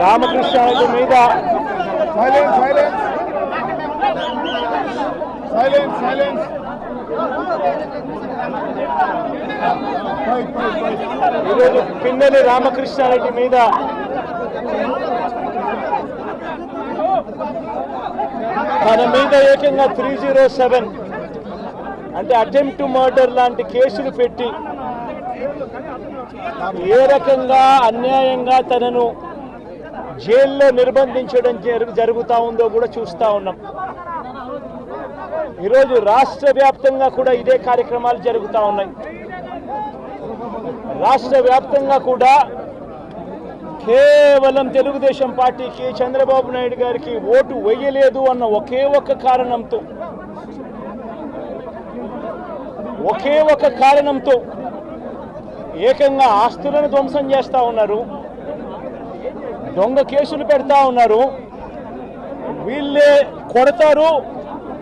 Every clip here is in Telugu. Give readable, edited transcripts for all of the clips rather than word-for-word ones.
రామకృష్ణ మీద ఈరోజు పిన్నెల్లి రామకృష్ణారెడ్డి మీద తన మీద ఏకంగా 307 అంటే అటెంప్ట్ మర్డర్ లాంటి కేసులు పెట్టి ఏ రకంగా అన్యాయంగా తనను జైల్లో నిర్బంధించడం జరుగుతూ ఉందో కూడా చూస్తూ ఉన్నాం. ఈరోజు రాష్ట్ర వ్యాప్తంగా కూడా ఇదే కార్యక్రమాలు జరుగుతూ ఉన్నాయి. రాష్ట్ర వ్యాప్తంగా కూడా కేవలం తెలుగుదేశం పార్టీకి చంద్రబాబు నాయుడు గారికి ఓటు వేయలేదు అన్న ఒకే ఒక కారణంతో ఏకంగా ఆస్తులను ధ్వంసం చేస్తూ ఉన్నారు, దొంగ కేసులు పెడతా ఉన్నారు. వీళ్ళే కొడతారు,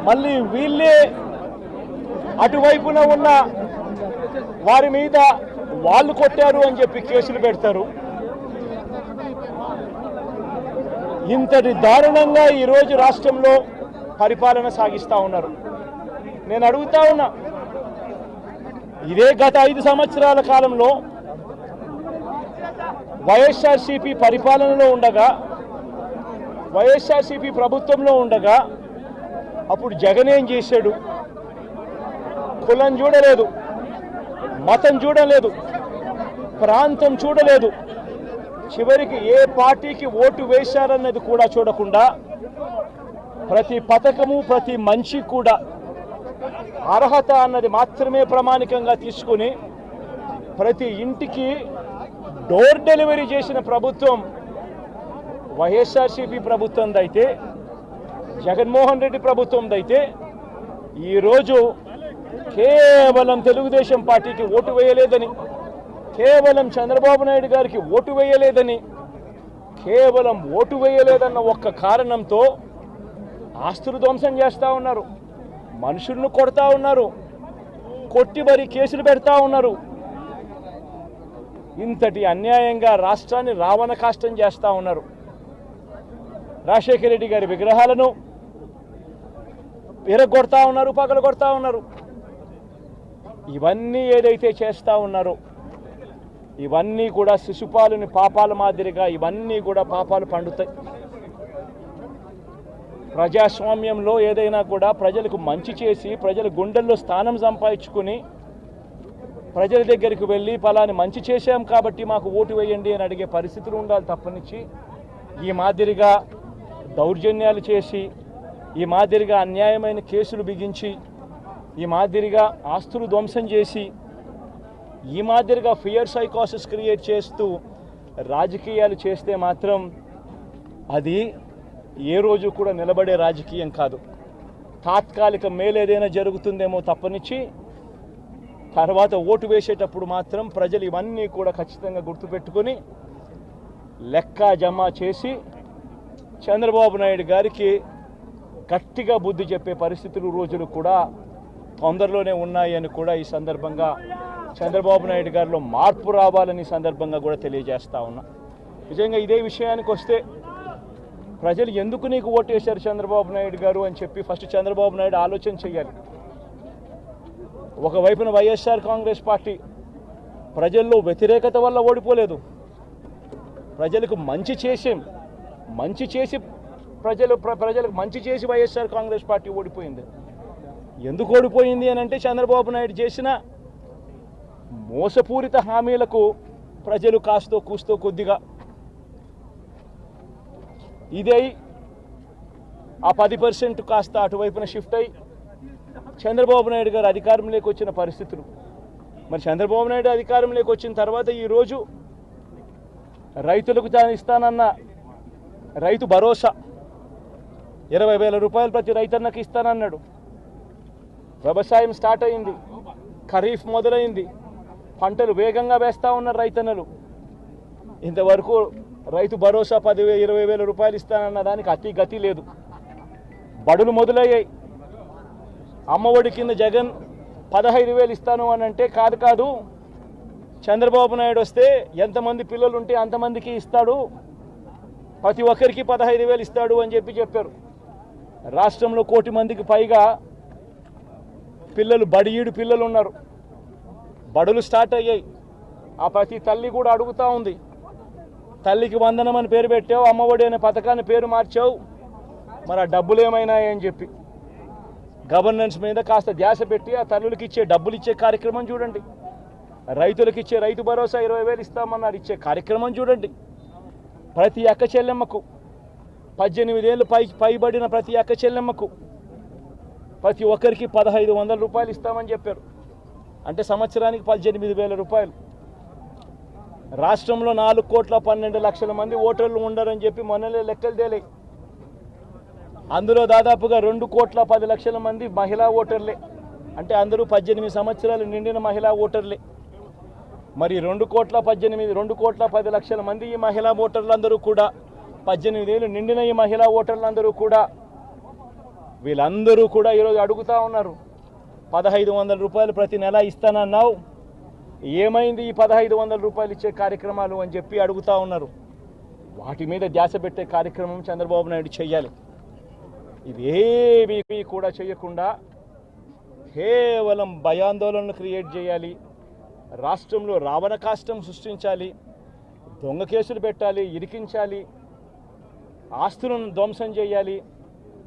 మళ్ళీ వీళ్ళే అటువైపున ఉన్న వారి మీద వాళ్ళు కొట్టారు అని చెప్పి కేసులు పెడతారు. ఇంతటి దారుణంగా ఈరోజు రాష్ట్రంలో పరిపాలన సాగిస్తూ ఉన్నారు. నేను అడుగుతా ఉన్నా, ఇదే గత 5 సంవత్సరాల కాలంలో వైఎస్ఆర్సీపీ పరిపాలనలో ఉండగా, వైఎస్ఆర్సీపీ ప్రభుత్వంలో ఉండగా అప్పుడు జగన్ ఏం చేశాడు? కులం చూడలేదు, మతం చూడలేదు, ప్రాంతం చూడలేదు, చివరికి ఏ పార్టీకి ఓటు వేశారన్నది కూడా చూడకుండా ప్రతి పథకము ప్రతి మనిషి కూడా అర్హత అన్నది మాత్రమే ప్రామాణికంగా తీసుకుని ప్రతి ఇంటికి డోర్ డెలివరీ చేసిన ప్రభుత్వం వైఎస్ఆర్సీపీ ప్రభుత్వందైతే, జగన్మోహన్ రెడ్డి ప్రభుత్వందైతే ఈరోజు కేవలం తెలుగుదేశం పార్టీకి ఓటు వేయలేదని, కేవలం చంద్రబాబు నాయుడు గారికి ఓటు వేయలేదని, కేవలం ఓటు వేయలేదన్న ఒక్క కారణంతో ఆస్తులు ధ్వంసం చేస్తూ ఉన్నారు, మనుషులను కొడతా ఉన్నారు, కొట్టి మరి కేసులు పెడతా ఉన్నారు. ఇంతటి అన్యాయంగా రాష్ట్రాన్ని రావణ కాష్టం చేస్తూ ఉన్నారు. రాజశేఖర రెడ్డి గారి విగ్రహాలను విరగొడతా ఉన్నారు, పగలగొడతా ఉన్నారు. ఇవన్నీ ఏదైతే చేస్తూ ఉన్నారో ఇవన్నీ కూడా శిశుపాలుని పాపాల మాదిరిగా ఇవన్నీ కూడా పాపాలు పండుతాయి. ప్రజాస్వామ్యంలో ఏదైనా కూడా ప్రజలకు మంచి చేసి ప్రజల గుండెల్లో స్థానం సంపాదించుకుని ప్రజల దగ్గరికి వెళ్ళి పలాని మంచి చేశాం కాబట్టి మాకు ఓటు వేయండి అని అడిగే పరిస్థితులు ఉండాలి తప్పనిచ్చి ఈ మాదిరిగా దౌర్జన్యాలు చేసి, ఈ మాదిరిగా అన్యాయమైన కేసులు బిగించి, ఈ మాదిరిగా ఆస్తులు ధ్వంసం చేసి, ఈ మాదిరిగా ఫియర్ సైకోసిస్ క్రియేట్ చేస్తూ రాజకీయాలు చేస్తే మాత్రం అది ఏ రోజు కూడా నిలబడే రాజకీయం కాదు. తాత్కాలిక మేలేదైనా జరుగుతుందేమో తప్పనిచ్చి తర్వాత ఓటు వేసేటప్పుడు మాత్రం ప్రజలు ఇవన్నీ కూడా ఖచ్చితంగా గుర్తుపెట్టుకొని లెక్క జమ చేసి చంద్రబాబు నాయుడు గారికి గట్టిగా బుద్ధి చెప్పే పరిస్థితులు రోజులు కూడా తొందరలోనే ఉన్నాయని కూడా ఈ సందర్భంగా చంద్రబాబు నాయుడు గారిలో మార్పు రావాలని సందర్భంగా కూడా తెలియజేస్తా ఉన్నా. నిజంగా ఇదే విషయానికి వస్తే ప్రజలు ఎందుకు నీకు ఓటేశారు చంద్రబాబు నాయుడు గారు అని చెప్పి ఫస్ట్ చంద్రబాబు నాయుడు ఆలోచన చేయాలి. ఒకవైపున వైఎస్ఆర్ కాంగ్రెస్ పార్టీ ప్రజల్లో వ్యతిరేకత వల్ల ఓడిపోలేదు, ప్రజలకు మంచి చేసి ప్రజలకు మంచి చేసి వైఎస్ఆర్ కాంగ్రెస్ పార్టీ ఓడిపోయింది. ఎందుకు ఓడిపోయింది అని అంటే చంద్రబాబు నాయుడు చేసిన మోసపూరిత హామీలకు ప్రజలు కాస్తో కూస్తో కొద్దిగా ఇదై ఆ 10% కాస్త అటువైపున షిఫ్ట్ అయ్యి చంద్రబాబు నాయుడు గారు అధికారంలోకి వచ్చిన పరిస్థితులు. మరి చంద్రబాబు నాయుడు అధికారంలోకి వచ్చిన తర్వాత ఈరోజు రైతులకు తాను ఇస్తానన్న రైతు భరోసా 20,000 రూపాయలు ప్రతి రైతన్నకి ఇస్తానన్నాడు. వ్యవసాయం స్టార్ట్ అయింది, ఖరీఫ్ మొదలైంది, పంటలు వేగంగా వేస్తూ ఉన్నారు రైతన్నలు. ఇంతవరకు రైతు భరోసా 10,000-20,000 రూపాయలు ఇస్తానన్న దానికి అతి గతి లేదు. బడులు మొదలయ్యాయి. అమ్మఒడి కింద జగన్ 15,000 ఇస్తాను అని అంటే కాదు, చంద్రబాబు నాయుడు వస్తే ఎంతమంది పిల్లలు ఉంటే అంతమందికి ఇస్తాడు, ప్రతి ఒక్కరికి 15,000 ఇస్తాడు అని చెప్పారు. రాష్ట్రంలో 1 కోటి మందికి పైగా పిల్లలు, బడియీడు పిల్లలు ఉన్నారు. బడులు స్టార్ట్ అయ్యాయి. ఆ ప్రతి తల్లి కూడా అడుగుతూ ఉంది, తల్లికి వందనం అని పేరు పెట్టావు, అమ్మఒడి అనే పథకాన్ని పేరు మార్చావు, మరి ఆ డబ్బులు ఏమైనాయని చెప్పి గవర్నెన్స్ మీద కాస్త ధ్యాస పెట్టి ఆ తల్లులకి ఇచ్చే డబ్బులు ఇచ్చే కార్యక్రమం చూడండి. రైతులకు ఇచ్చే రైతు భరోసా 20,000 ఇస్తామన్నారు, ఇచ్చే కార్యక్రమం చూడండి. ప్రతి అక్క చెల్లెమ్మకు 18 ఏళ్ళు పైబడిన ప్రతి అక్క చెల్లెమ్మకు ప్రతి ఒక్కరికి 1,500 రూపాయలు ఇస్తామని చెప్పారు. అంటే సంవత్సరానికి 18,000 రూపాయలు. రాష్ట్రంలో 4,12,00,000 మంది ఓటర్లు ఉండరని చెప్పి మొన్నలే లెక్కలు తేలే. అందులో దాదాపుగా 2,10,00,000 మంది మహిళా ఓటర్లే. అంటే అందరూ 18 సంవత్సరాలు నిండిన మహిళా ఓటర్లే. మరి 2,10,00,000 మంది ఈ మహిళా ఓటర్లందరూ కూడా 18 ఏళ్ళు నిండిన ఈ మహిళా ఓటర్లందరూ కూడా వీళ్ళందరూ కూడా ఈరోజు అడుగుతూ ఉన్నారు, 1,500 రూపాయలు ప్రతి నెల ఇస్తానన్నావు, ఏమైంది ఈ 1,500 రూపాయలు ఇచ్చే కార్యక్రమాలు అని చెప్పి అడుగుతూ ఉన్నారు. వాటి మీద ధ్యాస పెట్టే కార్యక్రమం చంద్రబాబు నాయుడు చేయాలి. ఇవేమీ కూడా చేయకుండా కేవలం భయాందోళనలు క్రియేట్ చేయాలి, రాష్ట్రంలో రావణ కాష్టం సృష్టించాలి, దొంగ కేసులు పెట్టాలి, ఇరికించాలి, ఆస్తులను ధ్వంసం చేయాలి.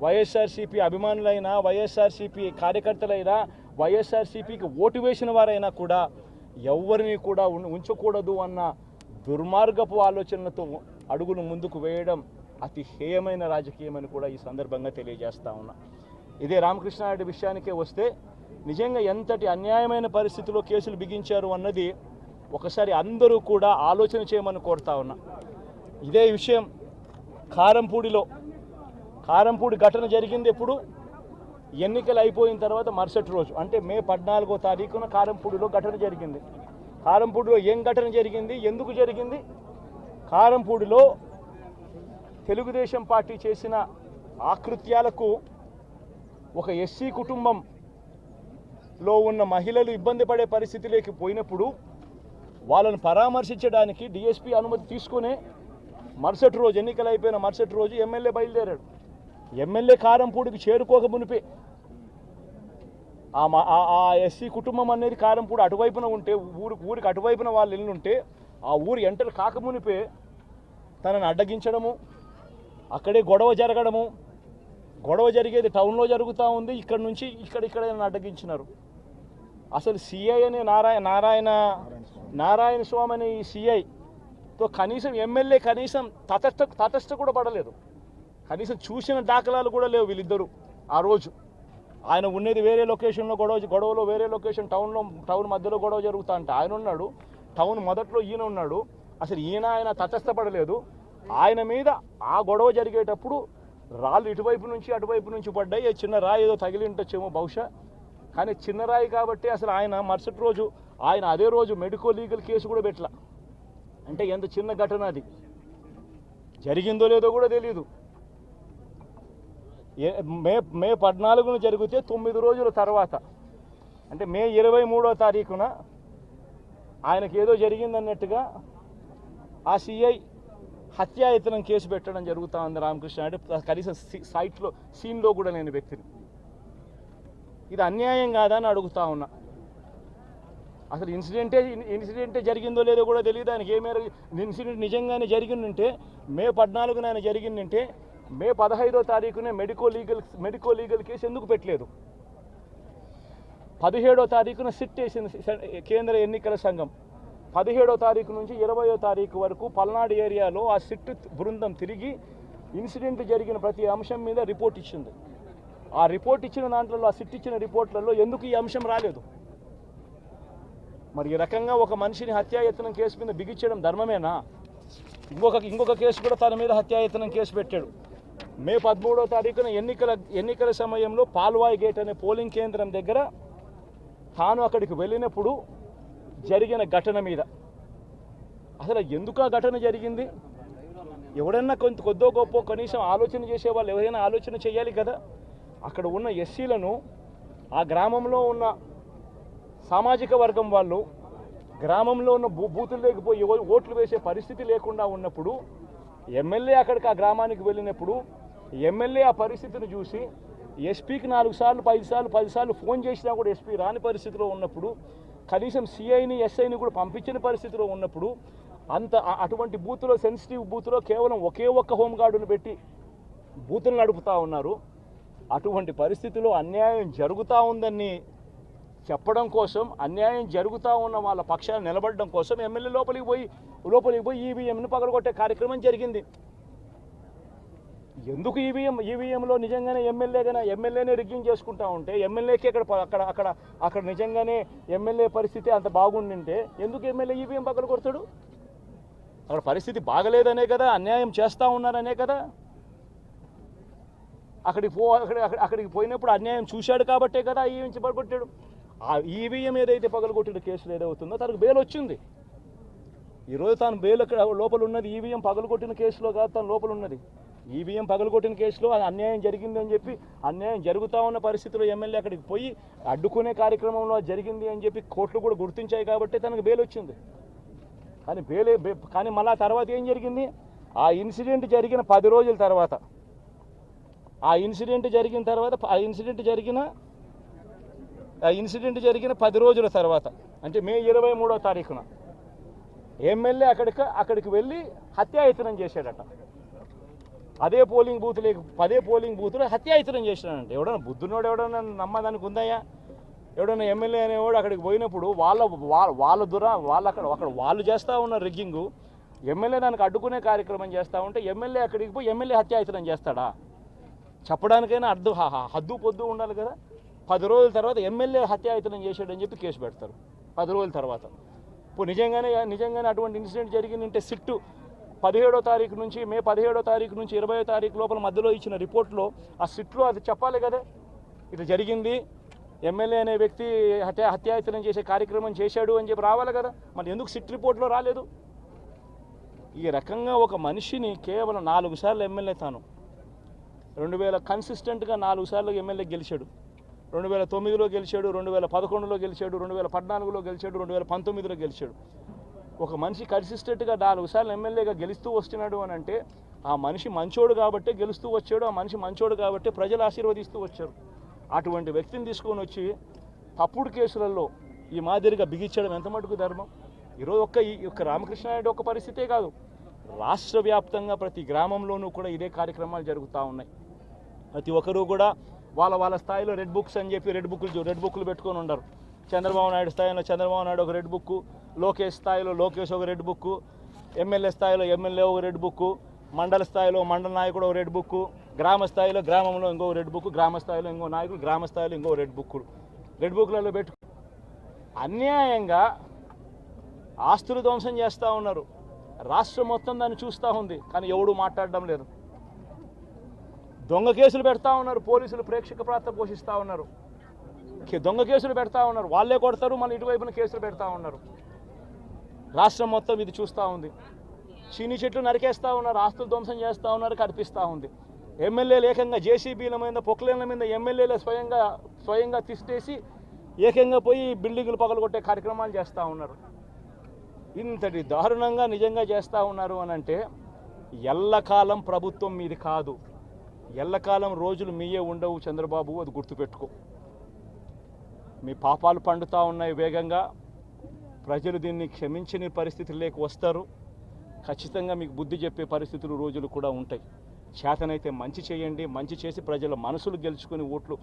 వైఎస్ఆర్సీపీ అభిమానులైనా, వైఎస్ఆర్సీపీ కార్యకర్తలైనా, వైఎస్ఆర్సీపీకి ఓటు వేసిన వారైనా కూడా ఎవరిని కూడా ఉంచకూడదు అన్న దుర్మార్గపు ఆలోచనలతో అడుగులు ముందుకు వేయడం అతి హేయమైన రాజకీయమని కూడా ఈ సందర్భంగా తెలియజేస్తా ఉన్నా. ఇదే రామకృష్ణారెడ్డి విషయానికే వస్తే నిజంగా ఎంతటి అన్యాయమైన పరిస్థితిలో కేసులు బిగించారు అన్నది ఒకసారి అందరూ కూడా ఆలోచన చేయమని కోరుతా ఉన్నా. ఇదే విషయం కారంపూడి ఘటన జరిగింది ఎప్పుడు? ఎన్నికలు అయిపోయిన తర్వాత మరుసటి రోజు, అంటే మే 14వ తారీఖున కారంపూడిలో ఘటన జరిగింది. కారంపూడిలో ఏం ఘటన జరిగింది, ఎందుకు జరిగింది? కారంపూడిలో తెలుగుదేశం పార్టీ చేసిన ఆకృత్యాలకు ఒక ఎస్సీ కుటుంబంలో ఉన్న మహిళలు ఇబ్బంది పడే పరిస్థితిలోకి పోయినప్పుడు వాళ్ళను పరామర్శించడానికి డిఎస్పీ అనుమతి తీసుకునే మరుసటి రోజు, ఎన్నికలు అయిపోయిన మరుసటి రోజు ఎమ్మెల్యే బయలుదేరాడు. ఎమ్మెల్యే కారంపూడికి చేరుకోక మునిపే ఆ ఎస్సీ కుటుంబం అనేది కారంపూడి అటువైపున ఉంటే, ఊరికి అటువైపున వాళ్ళు ఇల్లు ఉంటే, ఆ ఊరు ఎంటర్ కాకమునిపే తనని అడ్డగించడము, అక్కడే గొడవ జరగడము, గొడవ జరిగేది టౌన్లో జరుగుతూ ఉంది, ఇక్కడ నుంచి ఇక్కడ అడ్డగించినారు. అసలు సిఐ అనే నారాయణ స్వామి అనే ఈ సిఐతో కనీసం ఎమ్మెల్యే కనీసం తటస్థ కూడా పడలేదు, కనీసం చూసిన దాఖలాలు కూడా లేవు వీళ్ళిద్దరూ. ఆ రోజు ఆయన ఉన్నది వేరే లొకేషన్లో, గొడవలో వేరే లొకేషన్, టౌన్ మధ్యలో గొడవ జరుగుతా అంటే ఆయన ఉన్నాడు, టౌన్ మొదట్లో ఈయన ఉన్నాడు. అసలు ఆయన తటస్థపడలేదు. ఆయన మీద ఆ గొడవ జరిగేటప్పుడు రాళ్ళు ఇటువైపు నుంచి అటువైపు నుంచి పడ్డాయి. చిన్న రాయి ఏదో తగిలి ఉండొచ్చేమో బహుశా, కానీ చిన్న రాయి కాబట్టి అసలు ఆయన మరుసటి రోజు అదే రోజు మెడికో లీగల్ కేసు కూడా పెట్టలా. అంటే ఎంత చిన్న ఘటన అది, జరిగిందో లేదో కూడా తెలియదు. మే 14న జరిగితే 9 రోజుల తర్వాత, అంటే మే 23వ తారీఖున ఆయనకి ఏదో జరిగిందన్నట్టుగా ఆ సిఐ హత్యాయత్నం కేసు పెట్టడం జరుగుతూ ఉంది రామకృష్ణారెడ్డి, కనీసం సీన్లో కూడా లేని వ్యక్తిని. ఇది అన్యాయం కాదని అడుగుతా ఉన్నా. అసలు ఇన్సిడెంటే జరిగిందో లేదో కూడా తెలియదు ఆయనకి. ఏ మేర ఇన్సిడెంట్ నిజంగానే జరిగిందంటే మే 14న ఆయన జరిగిందంటే మే 15వ తారీఖునే మెడికో లీగల్ కేసు ఎందుకు పెట్టలేదు? 17వ తారీఖున సిట్ వేసింది కేంద్ర ఎన్నికల సంఘం. 17వ తారీఖు నుంచి 20వ తారీఖు వరకు పల్నాడు ఏరియాలో ఆ సిట్ బృందం తిరిగి ఇన్సిడెంట్ జరిగిన ప్రతి అంశం మీద రిపోర్ట్ ఇచ్చింది. ఆ రిపోర్ట్ ఇచ్చిన దాంట్లో, ఆ సిట్ ఇచ్చిన రిపోర్ట్లలో ఎందుకు ఈ అంశం రాలేదు? మరి ఈ రకంగా ఒక మనిషిని హత్యాయత్నం కేసు మీద బిగించడం ధర్మమేనా? ఇంకొక కేసు కూడా తన మీద హత్యాయత్నం కేసు పెట్టాడు. మే 13వ తారీఖున ఎన్నికల సమయంలో పాల్వాయి గేట్ అనే పోలింగ్ కేంద్రం దగ్గర తాను అక్కడికి వెళ్ళినప్పుడు జరిగిన ఘటన మీద అసలు ఎందుకు ఆ ఘటన జరిగింది? ఎవడన్నా కొద్దో గొప్ప కనీసం ఆలోచన చేసేవాళ్ళు ఎవరైనా ఆలోచన చేయాలి కదా. అక్కడ ఉన్న ఎస్సీలను, ఆ గ్రామంలో ఉన్న సామాజిక వర్గం వాళ్ళు గ్రామంలో ఉన్న బూతులు లేకపోయి ఓట్లు వేసే పరిస్థితి లేకుండా ఉన్నప్పుడు ఎమ్మెల్యే అక్కడికి ఆ గ్రామానికి వెళ్ళినప్పుడు ఎమ్మెల్యే ఆ పరిస్థితిని చూసి ఎస్పీకి 4 సార్లు 5 సార్లు 10 సార్లు ఫోన్ చేసినా కూడా ఎస్పీ రాని పరిస్థితిలో ఉన్నప్పుడు, కనీసం సిఐని ఎస్ఐని కూడా పంపించిన పరిస్థితిలో ఉన్నప్పుడు, అటువంటి బూత్లో, సెన్సిటివ్ బూత్లో కేవలం ఒకే ఒక్క హోంగార్డును పెట్టి బూతులు నడుపుతూ ఉన్నారు. అటువంటి పరిస్థితిలో అన్యాయం జరుగుతూ ఉందని చెప్పడం కోసం, అన్యాయం జరుగుతూ ఉన్న వాళ్ళ పక్షాన్ని నిలబడడం కోసం ఎమ్మెల్యే లోపలికి పోయి ఈవీఎంను పగలగొట్టే కార్యక్రమం జరిగింది. ఎందుకు ఈవీఎంలో నిజంగానే ఎమ్మెల్యేనే రిగ్గింగ్ చేసుకుంటా ఉంటే, ఎమ్మెల్యేకి అక్కడ నిజంగానే ఎమ్మెల్యే పరిస్థితి అంత బాగుండింటే ఎందుకు ఎమ్మెల్యే ఈవీఎం పగలగొడతాడు? అక్కడ పరిస్థితి బాగలేదనే కదా, అన్యాయం చేస్తూ ఉన్నారనే కదా. అక్కడికి పోయినప్పుడు అన్యాయం చూశాడు కాబట్టే కదా ఈవీఎం పగలగొట్టాడు. ఆ ఈవీఎం ఏదైతే పగలగొట్టిన కేసులు ఏదవుతుందో తనకు బెయిల్ వచ్చింది. ఈరోజు తాను బెయిల్ అక్కడ లోపల ఉన్నది ఈవీఎం పగలగొట్టిన కేసులో కాదు, తను లోపల ఉన్నది ఈవీఎం పగలగొట్టిన కేసులో. అన్యాయం జరిగింది అని చెప్పి, అన్యాయం జరుగుతూ ఉన్న పరిస్థితిలో ఎమ్మెల్యే అక్కడికి పోయి అడ్డుకునే కార్యక్రమంలో జరిగింది అని చెప్పి కోర్టులు కూడా గుర్తించాయి కాబట్టి తనకు బెయిల్ వచ్చింది. కానీ మళ్ళా తర్వాత ఏం జరిగింది? ఆ ఇన్సిడెంట్ జరిగిన 10 రోజుల తర్వాత, ఆ ఇన్సిడెంట్ జరిగిన 10 రోజుల తర్వాత అంటే మే 23వ తారీఖున ఎమ్మెల్యే అక్కడికి వెళ్ళి హత్యాయత్నం చేశాడట. అదే పోలింగ్ బూత్లో హత్యాయత్నం చేశాడంట. ఎవడన్నా బుద్ధునోడు ఎవడన్నా నమ్మదానికి ఉందయ్యా? ఎవడన్నా ఎమ్మెల్యే అనేవాడు అక్కడికి పోయినప్పుడు వాళ్ళు చేస్తూ ఉన్న రిగ్గింగు, ఎమ్మెల్యే దానికి అడ్డుకునే కార్యక్రమం చేస్తూ ఉంటే ఎమ్మెల్యే అక్కడికి పోయి ఎమ్మెల్యే హత్యాయత్నం చేస్తాడా? చెప్పడానికైనా హద్దు పొద్దు ఉండాలి కదా. 10 రోజుల తర్వాత ఎమ్మెల్యే హత్యాయత్నం చేశాడని చెప్పి కేసు పెడతారు 10 రోజుల తర్వాత. ఇప్పుడు నిజంగానే అటువంటి ఇన్సిడెంట్ జరిగిందంటే సిట్టు 17వ తారీఖు నుంచి, మే 17వ తారీఖు నుంచి 20వ తారీఖు లోపల మధ్యలో ఇచ్చిన రిపోర్ట్లో ఆ సిట్లో అది చెప్పాలి కదా, ఇది జరిగింది, ఎమ్మెల్యే అనే వ్యక్తి హత్యాయత్నం చేసే కార్యక్రమం చేశాడు అని చెప్పి రావాలి కదా. మరి ఎందుకు సిట్ రిపోర్ట్లో రాలేదు? ఈ రకంగా ఒక మనిషిని కేవలం 4 సార్లు ఎమ్మెల్యే తాను 2000 కన్సిస్టెంట్గా 4 సార్లు ఎమ్మెల్యే గెలిచాడు. 2009లో గెలిచాడు, 2011లో గెలిచాడు, 2014లో గెలిచాడు, 2019లో గెలిచాడు. ఒక మనిషి కన్సిస్టెంట్గా 4 సార్లు ఎమ్మెల్యేగా గెలుస్తూ వస్తున్నాడు అని అంటే ఆ మనిషి మంచోడు కాబట్టే గెలుస్తూ వచ్చాడు, ఆ మనిషి మంచోడు కాబట్టే ప్రజలు ఆశీర్వదిస్తూ వచ్చారు. అటువంటి వ్యక్తిని తీసుకొని వచ్చి తప్పుడు కేసులలో ఈ మాదిరిగా బిగించడం ఎంత మటుకు ధర్మం? ఈరోజు ఒక్క రామకృష్ణారెడ్డి ఒక్క పరిస్థితే కాదు, రాష్ట్ర వ్యాప్తంగా ప్రతి గ్రామంలోనూ కూడా ఇదే కార్యక్రమాలు జరుగుతూ ఉన్నాయి. ప్రతి ఒక్కరూ కూడా వాళ్ళ స్థాయిలో రెడ్ బుక్స్ అని చెప్పి రెడ్ బుక్లు పెట్టుకొని ఉండరు. చంద్రబాబు నాయుడు స్థాయిలో చంద్రబాబు నాయుడు ఒక రెడ్ బుక్, లోకేష్ స్థాయిలో లోకేష్ ఒక రెడ్ బుక్, ఎమ్మెల్యే స్థాయిలో ఎమ్మెల్యే ఒక రెడ్ బుక్, మండల స్థాయిలో మండల నాయకుడు ఒక రెడ్ బుక్, గ్రామ స్థాయిలో గ్రామంలో ఇంకో రెడ్ బుక్, గ్రామ స్థాయిలో ఇంకో నాయకుడు, గ్రామ స్థాయిలో ఇంకో రెడ్ బుక్లలో పెట్టు అన్యాయంగా ఆస్తులు ధ్వంసం చేస్తూ ఉన్నారు. రాష్ట్రం మొత్తం దాన్ని చూస్తూ ఉంది, కానీ ఎవడూ మాట్లాడడం లేదు. దొంగ కేసులు పెడతా ఉన్నారు, పోలీసులు ప్రేక్షక పాత్ర పోషిస్తూ ఉన్నారు. దొంగ కేసులు పెడతా ఉన్నారు, వాళ్ళే కొడతారు, మళ్ళీ ఇటువైపున కేసులు పెడతా ఉన్నారు. రాష్ట్రం మొత్తం ఇది చూస్తూ ఉంది. చీని చెట్లు నరికేస్తూ ఉన్నారు, ఆస్తులు ధ్వంసం చేస్తూ ఉన్నారు, కనిపిస్తూ ఉంది. ఎమ్మెల్యేలు ఏకంగా జేసీబీల మీద, పొక్లైన్ల మీద ఎమ్మెల్యేలే స్వయంగా తిష్టేసి ఏకంగా పోయి బిల్డింగులు పగలగొట్టే కార్యక్రమాలు చేస్తూ ఉన్నారు. ఇంతటి దారుణంగా నిజంగా చేస్తూ ఉన్నారు అని అంటే ఎల్లకాలం ప్రభుత్వం మీది కాదు, ఎల్లకాలం రోజులు మీయే ఉండవు చంద్రబాబు, అది గుర్తుపెట్టుకో. మీ పాపాలు పండుతూ ఉన్నాయి వేగంగా. ప్రజలు దీన్ని క్షమించని పరిస్థితుల్లోకి వస్తారు. ఖచ్చితంగా మీకు బుద్ధి చెప్పే పరిస్థితులు రోజులు కూడా ఉంటాయి. చేతనైతే మంచి చేయండి, మంచి చేసి ప్రజల మనసులు గెలుచుకుని ఓట్లు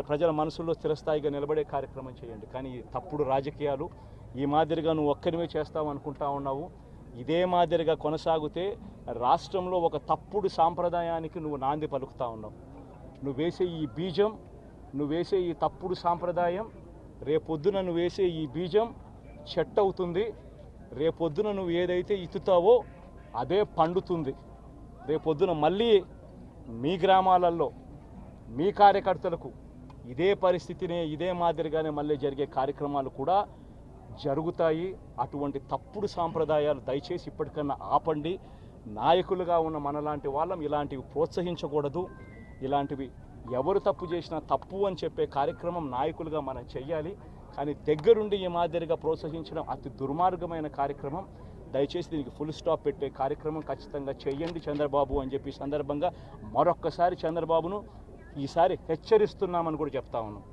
ప్రజల మనసుల్లో స్థిరస్థాయిగా నిలబడే కార్యక్రమం చేయండి. కానీ ఈ తప్పుడు రాజకీయాలు ఈ మాదిరిగా నువ్వు ఒక్కరిమే చేస్తావు అనుకుంటా ఉన్నావు. ఇదే మాదిరిగా కొనసాగితే రాష్ట్రంలో ఒక తప్పుడు సాంప్రదాయానికి నువ్వు నాంది పలుకుతా ఉన్నావు. నువ్వు వేసే ఈ బీజం, నువ్వు వేసే ఈ తప్పుడు సాంప్రదాయం, రేపొద్దున నువ్వు వేసే ఈ బీజం చెట్టు అవుతుంది. రేపొద్దున నువ్వు ఏదైతే ఇత్తుతావో అదే పండుతుంది. రేపొద్దున మళ్ళీ మీ గ్రామాలలో మీ కార్యకర్తలకు ఇదే పరిస్థితినే ఇదే మాదిరిగానే మళ్ళీ జరిగే కార్యక్రమాలు కూడా జరుగుతాయి. అటువంటి తప్పుడు సాంప్రదాయాలు దయచేసి ఇప్పటికన్నా ఆపండి. నాయకులుగా ఉన్న మనలాంటి వాళ్ళం ఇలాంటివి ప్రోత్సహించకూడదు. ఇలాంటివి ఎవరు తప్పు చేసినా తప్పు అని చెప్పే కార్యక్రమం నాయకులుగా మనం చెయ్యాలి. కానీ దగ్గరుండి ఈ మాదిరిగా ప్రోత్సహించడం అతి దుర్మార్గమైన కార్యక్రమం. దయచేసి దీనికి ఫుల్ స్టాప్ పెట్టే కార్యక్రమం ఖచ్చితంగా చెయ్యండి చంద్రబాబు అని చెప్పి సందర్భంగా మరొక్కసారి చంద్రబాబును ఈసారి హెచ్చరిస్తున్నామని కూడా చెప్తా ఉన్నాం.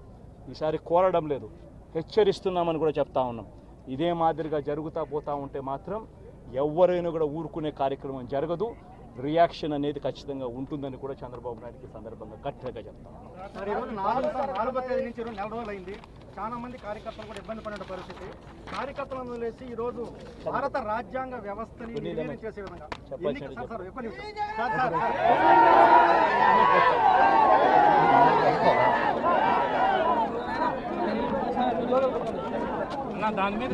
ఈసారి కోరడం లేదు, హెచ్చరిస్తున్నామని కూడా చెప్తా ఉన్నాం. ఇదే మాదిరిగా జరుగుతూ పోతూ ఉంటే మాత్రం ఎవరైనా కూడా ఊరుకునే కార్యక్రమం జరగదు. రియాక్షన్ అనేది ఖచ్చితంగా ఉంటుందని కూడా చంద్రబాబు నాయుడుకి సందర్భంగా గట్టిగా చెప్తాం. నెల రోజులైంది. చాలా మంది కార్యకర్తలు కూడా ఇబ్బంది పడిన పరిస్థితి. కార్యకర్తలను వదిలేసి ఈరోజు భారత రాజ్యాంగ వ్యవస్థని నిర్వీర్యం చేసే విధంగా దాని మీద